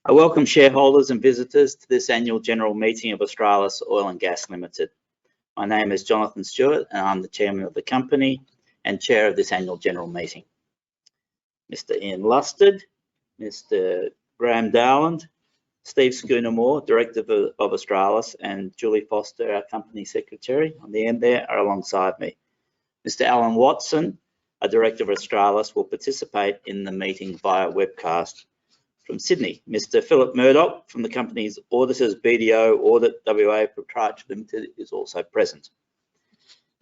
I welcome shareholders and visitors to this annual general meeting of Australis Oil and Gas Limited. My name is Jonathan Stewart and I'm the chairman of the company and chair of this annual general meeting. Mr. Ian Lusted, Mr. Graham Dowland, Steve Schoonermore, Director of Australis, and Julie Foster, our company secretary on the end there, are alongside me. Mr. Alan Watson, a Director of Australis, will participate in the meeting via webcast. From Sydney, Mr. Philip Murdoch from the company's auditors, BDO Audit WA Proprietary Limited, is also present.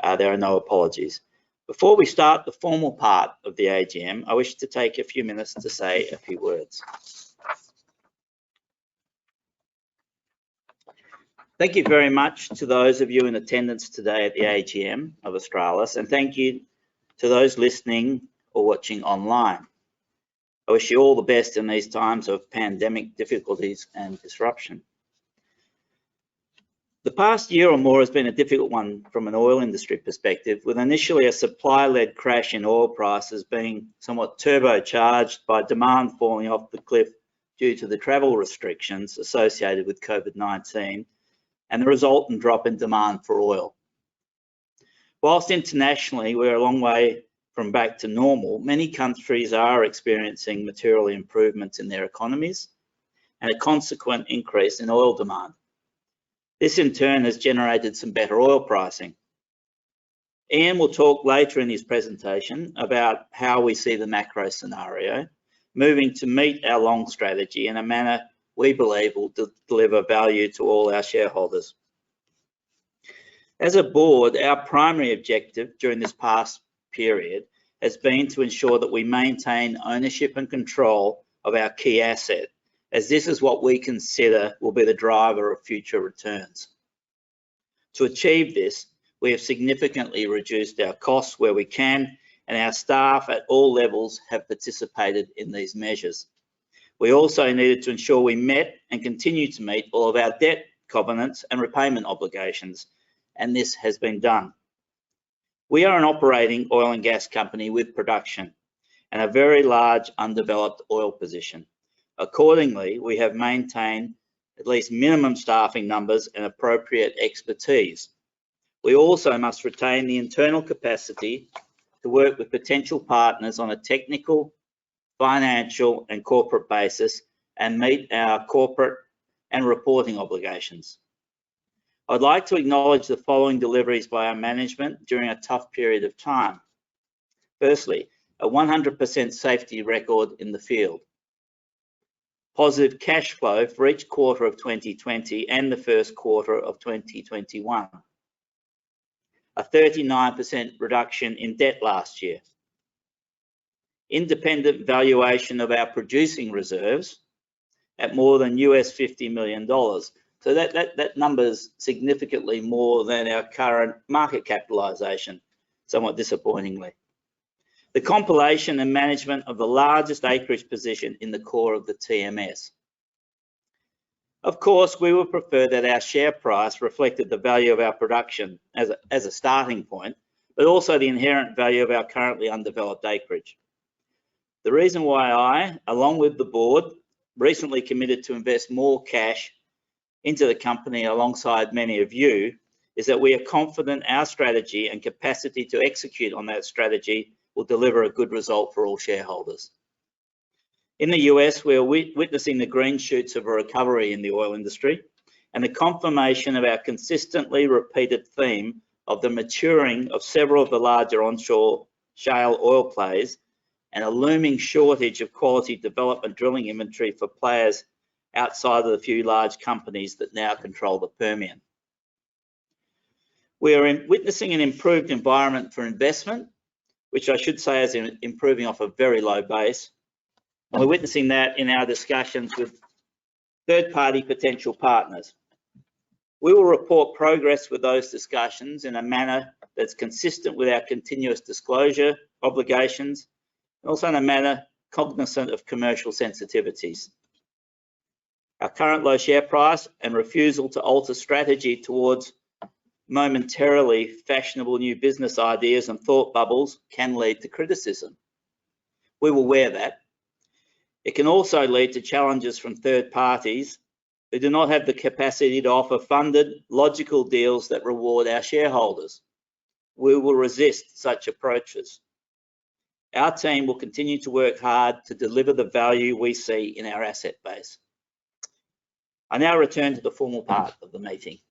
There are no apologies. Before we start the formal part of the AGM, I wish to take a few minutes to say a few words. Thank you very much to those of you in attendance today at the AGM of Australis, and thank you to those listening or watching online. I wish you all the best in these times of pandemic difficulties and disruption. The past year or more has been a difficult one from an oil industry perspective, with initially a supply-led crash in oil prices being somewhat turbocharged by demand falling off the cliff due to the travel restrictions associated with COVID-19 and the resultant drop in demand for oil. Whilst internationally we're a long way from back to normal, many countries are experiencing material improvements in their economies and a consequent increase in oil demand. This in turn has generated some better oil pricing. Ian will talk later in his presentation about how we see the macro scenario moving to meet our long strategy in a manner we believe will deliver value to all our shareholders. As a board, our primary objective during this past period has been to ensure that we maintain ownership and control of our key asset, as this is what we consider will be the driver of future returns. To achieve this, we have significantly reduced our costs where we can, and our staff at all levels have participated in these measures. We also needed to ensure we met and continue to meet all of our debt covenants and repayment obligations, and this has been done. We are an operating oil and gas company with production and a very large undeveloped oil position. Accordingly, we have maintained at least minimum staffing numbers and appropriate expertise. We also must retain the internal capacity to work with potential partners on a technical, financial and corporate basis and meet our corporate and reporting obligations. I'd like to acknowledge the following deliveries by our management during a tough period of time. Firstly, a 100% safety record in the field. Positive cash flow for each quarter of 2020 and the first quarter of 2021. A 39% reduction in debt last year. Independent valuation of our producing reserves at more than $50 million. So that number is significantly more than our current market capitalisation, somewhat disappointingly. The compilation and management of the largest acreage position in the core of the TMS. Of course, we would prefer that our share price reflected the value of our production as a starting point, but also the inherent value of our currently undeveloped acreage. The reason why I, along with the board, recently committed to invest more cash into the company alongside many of you is that we are confident our strategy and capacity to execute on that strategy will deliver a good result for all shareholders. In the US, we are witnessing the green shoots of a recovery in the oil industry and the confirmation of our consistently repeated theme of the maturing of several of the larger onshore shale oil plays and a looming shortage of quality development drilling inventory for players outside of the few large companies that now control the Permian. We are witnessing an improved environment for investment, which I should say is improving off a very low base. And we're witnessing that in our discussions with third-party potential partners. We will report progress with those discussions in a manner that's consistent with our continuous disclosure obligations, and also in a manner cognizant of commercial sensitivities. Our current low share price and refusal to alter strategy towards momentarily fashionable new business ideas and thought bubbles can lead to criticism. We will wear that. It can also lead to challenges from third parties who do not have the capacity to offer funded, logical deals that reward our shareholders. We will resist such approaches. Our team will continue to work hard to deliver the value we see in our asset base. I now return to the formal part of the meeting.